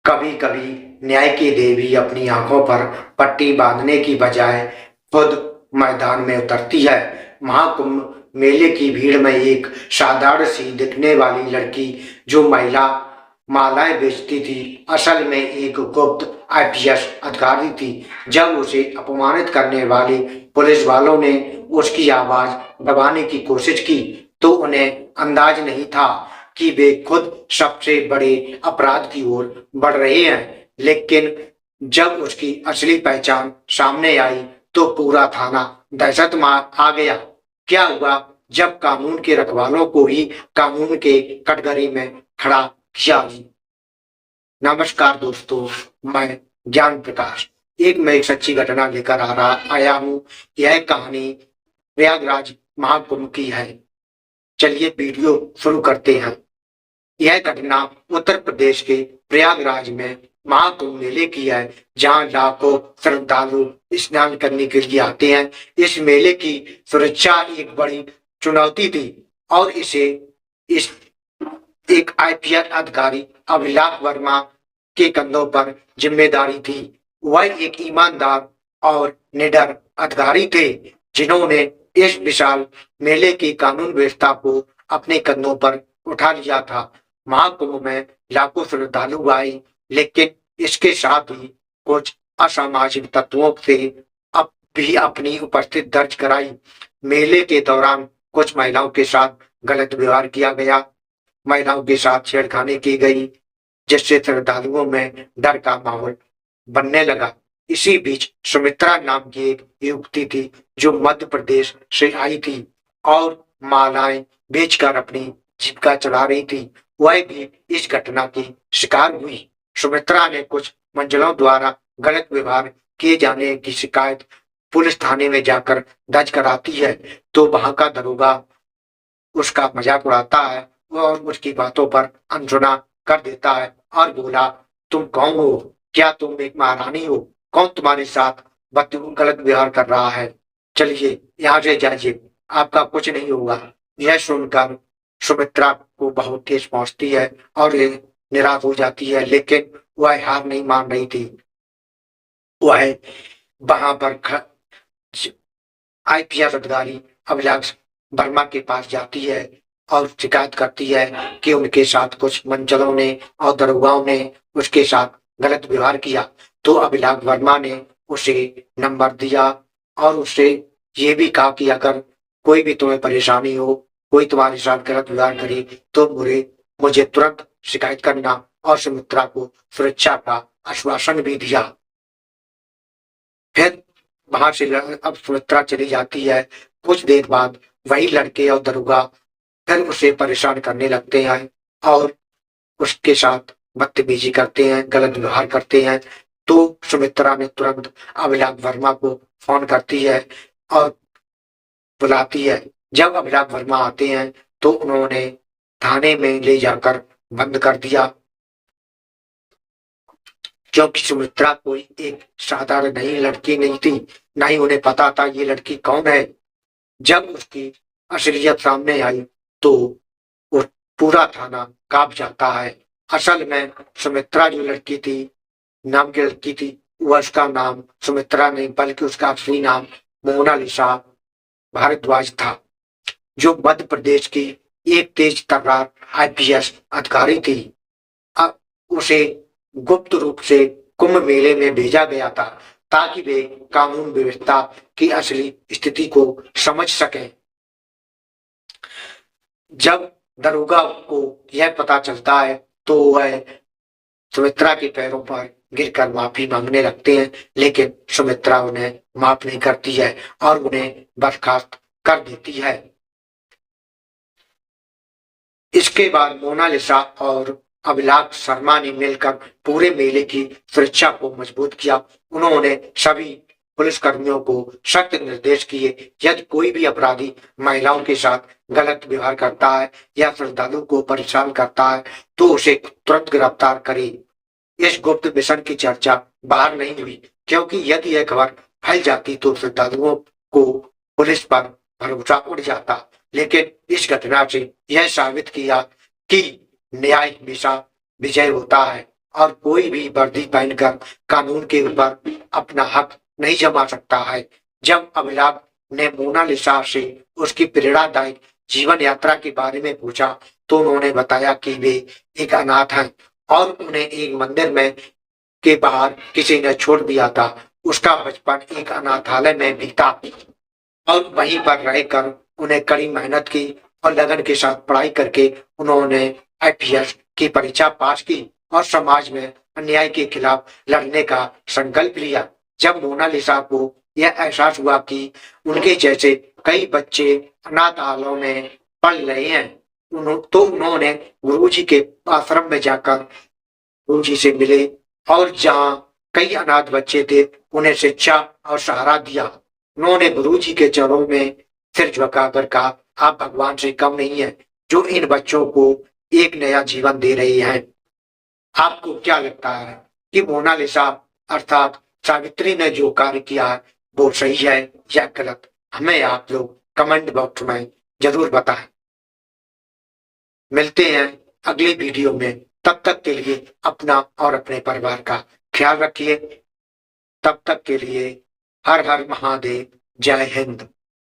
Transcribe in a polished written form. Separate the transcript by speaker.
Speaker 1: कभी कभी न्याय की देवी अपनी आंखों पर पट्टी बांधने की बजाय खुद मैदान में उतरती है। महाकुंभ मेले की भीड़ में एक साधारण सी दिखने वाली लड़की जो महिला मालाएं बेचती थी, असल में एक गुप्त आईपीएस अधिकारी थी। जब उसे अपमानित करने वाले पुलिस वालों ने उसकी आवाज दबाने की कोशिश की, तो उन्हें अंदाज नहीं था कि वे खुद सबसे बड़े अपराध की ओर बढ़ रहे हैं। लेकिन जब उसकी असली पहचान सामने आई तो पूरा थाना दहशत में आ गया। क्या हुआ जब कानून के रखवालों को ही कानून के कटघरे में खड़ा किया। नमस्कार दोस्तों, मैं ज्ञान प्रकाश एक सच्ची घटना लेकर आया हूँ। यह कहानी प्रयागराज महाकुंभ की है। चलिए वीडियो शुरू करते हैं। यह घटना उत्तर प्रदेश के प्रयागराज में महाकुंभ मेले की है, जहां लाखों श्रद्धालु स्नान करने के लिए आते हैं। इस मेले की सुरक्षा एक बड़ी चुनौती थी और इस एक आईपीएस अधिकारी अभिलाष वर्मा के कंधों पर जिम्मेदारी थी। वह एक ईमानदार और निडर अधिकारी थे, जिन्होंने इस विशाल मेले की कानून व्यवस्था को अपने कंधों पर उठा लिया था। महाकुंभ में लाखों श्रद्धालु आए, लेकिन इसके साथ ही कुछ असामाजिक तत्वों से अब भी अपनी उपस्थिति दर्ज कराई। मेले के दौरान कुछ महिलाओं के साथ गलत व्यवहार किया गया, महिलाओं के साथ छेड़खानी की गई, जिससे श्रद्धालुओं में डर का माहौल बनने लगा। इसी बीच सुमित्रा नाम की एक युवती थी जो मध्य प्रदेश से आई थी और मालाएं बेचकर अपनी जीविका चला रही थी। वह भी इस घटना की शिकार हुई। सुमित्रा ने कुछ मंजिलों द्वारा गलत व्यवहार किए जाने की शिकायत पुलिस थाने में जाकर दर्ज कराती है, तो वहां का दरोगा उसका मजाक उड़ाता है और उसकी बातों पर अनसुना कर देता है और बोला, तुम कौन हो? क्या तुम एक महारानी हो? कौन तुम्हारे साथ गलत व्यवहार कर रहा है? चलिए यहाँ से जाइए, आपका कुछ नहीं होगा। यह सुनकर सुमित्रा को बहुत ठेस पहुंचती है और ये निराश हो जाती है, लेकिन वह हार नहीं मान रही थी। वह वहां पर आईपीएस अधिकारी अभिलाष वर्मा के पास जाती है और शिकायत करती है कि उनके साथ कुछ मंचलों ने और दरोगाओं ने उसके साथ गलत व्यवहार किया। तो अभिलाष वर्मा ने उसे नंबर दिया और उससे ये भी कहा कि अगर कोई भी तुम्हें परेशानी हो, कोई तुम्हारे साथ गलत व्यवहार करे, तो मुझे तुरंत शिकायत करना, और सुमित्रा को सुरक्षा का आश्वासन भी दिया। फिर वहां से अब सुमित्रा चली जाती है। कुछ देर बाद वही लड़के और दरोगा फिर उसे परेशान करने लगते हैं और उसके साथ बदतमीजी करते हैं, गलत व्यवहार करते हैं। तो सुमित्रा ने तुरंत अभिलाष वर्मा को फोन करती है और बुलाती है। जब अभिलाष वर्मा आते हैं तो उन्होंने थाने में ले जाकर बंद कर दिया, क्योंकि सुमित्रा कोई एक साधारण नई लड़की नहीं थी, न ही उन्हें पता था ये लड़की कौन है। जब उसकी असलियत सामने आई तो वो पूरा थाना कांप जाता है। असल में सुमित्रा जो लड़की थी, नाम की लड़की थी, वह उसका नाम सुमित्रा नहीं बल्कि उसका असली नाम मोनालिसा भारद्वाज था, जो मध्य प्रदेश की एक तेज तर्रार आईपीएस अधिकारी थी। अब उसे गुप्त रूप से कुंभ मेले में भेजा गया था ताकि वे कानून व्यवस्था की असली स्थिति को समझ सकें। जब दरोगा को यह पता चलता है तो वह सुमित्रा के पैरों पर गिरकर माफी मांगने लगते हैं, लेकिन सुमित्रा उन्हें माफ नहीं करती है और उन्हें बर्खास्त कर देती है। इसके बाद मोनालिसा और अभिलाष शर्मा ने मिलकर पूरे मेले की सुरक्षा को मजबूत किया। उन्होंने सभी पुलिसकर्मियों को सख्त निर्देश किए, यदि कोई भी अपराधी महिलाओं के साथ गलत व्यवहार करता है या श्रद्धालु को परेशान करता है तो उसे तुरंत गिरफ्तार करे। इस गुप्त मिशन की चर्चा बाहर नहीं हुई, क्योंकि यदि यह खबर फैल जाती तो श्रद्धालुओं को पुलिस पर भरोसा उड़ जाता। लेकिन इस घटना से यह साबित किया कि न्याय हमेशा विजय होता है। और कोई भी वर्दी पहनकर कानून के ऊपर अपना हक नहीं जमा सकता है। जब अभिलाष ने मोनालिसा से उसकी प्रेरणादायक जीवन यात्रा के बारे में पूछा तो उन्होंने बताया कि वे एक अनाथ हैं और उन्हें एक मंदिर में के बाहर किसी ने छोड़ दिया था। उसका बचपन एक अनाथालय में बीता और वहीं पर रहकर उन्हें कड़ी मेहनत की और लगन के साथ पढ़ाई करके उन्होंने आईपीएस की परीक्षा पास की और समाज में अन्याय के खिलाफ लड़ने का संकल्प लिया। जब मोनालिसा को यह एहसास हुआ कि उनके जैसे कई बच्चे अनाथालयों में पढ़ रहे हैं, तो उन्होंने गुरुजी के आश्रम में जाकर गुरुजी से मिले और जहाँ कई अनाथ बच्चे थे उन्हें शिक्षा और सहारा दिया। उन्होंने गुरुजी के चरणों में सिर झुकाकर कहा, आप भगवान से कम नहीं है जो इन बच्चों को एक नया जीवन दे रही हैं। आपको क्या लगता है कि मोनालिसा अर्थात सावित्री ने जो कार्य किया है वो सही है या गलत? हमें आप लोग कमेंट बॉक्स में जरूर बताएं। मिलते हैं अगली वीडियो में, तब तक के लिए अपना और अपने परिवार का ख्याल रखिए। तब तक के लिए हर हर महादेव, जय हिंद।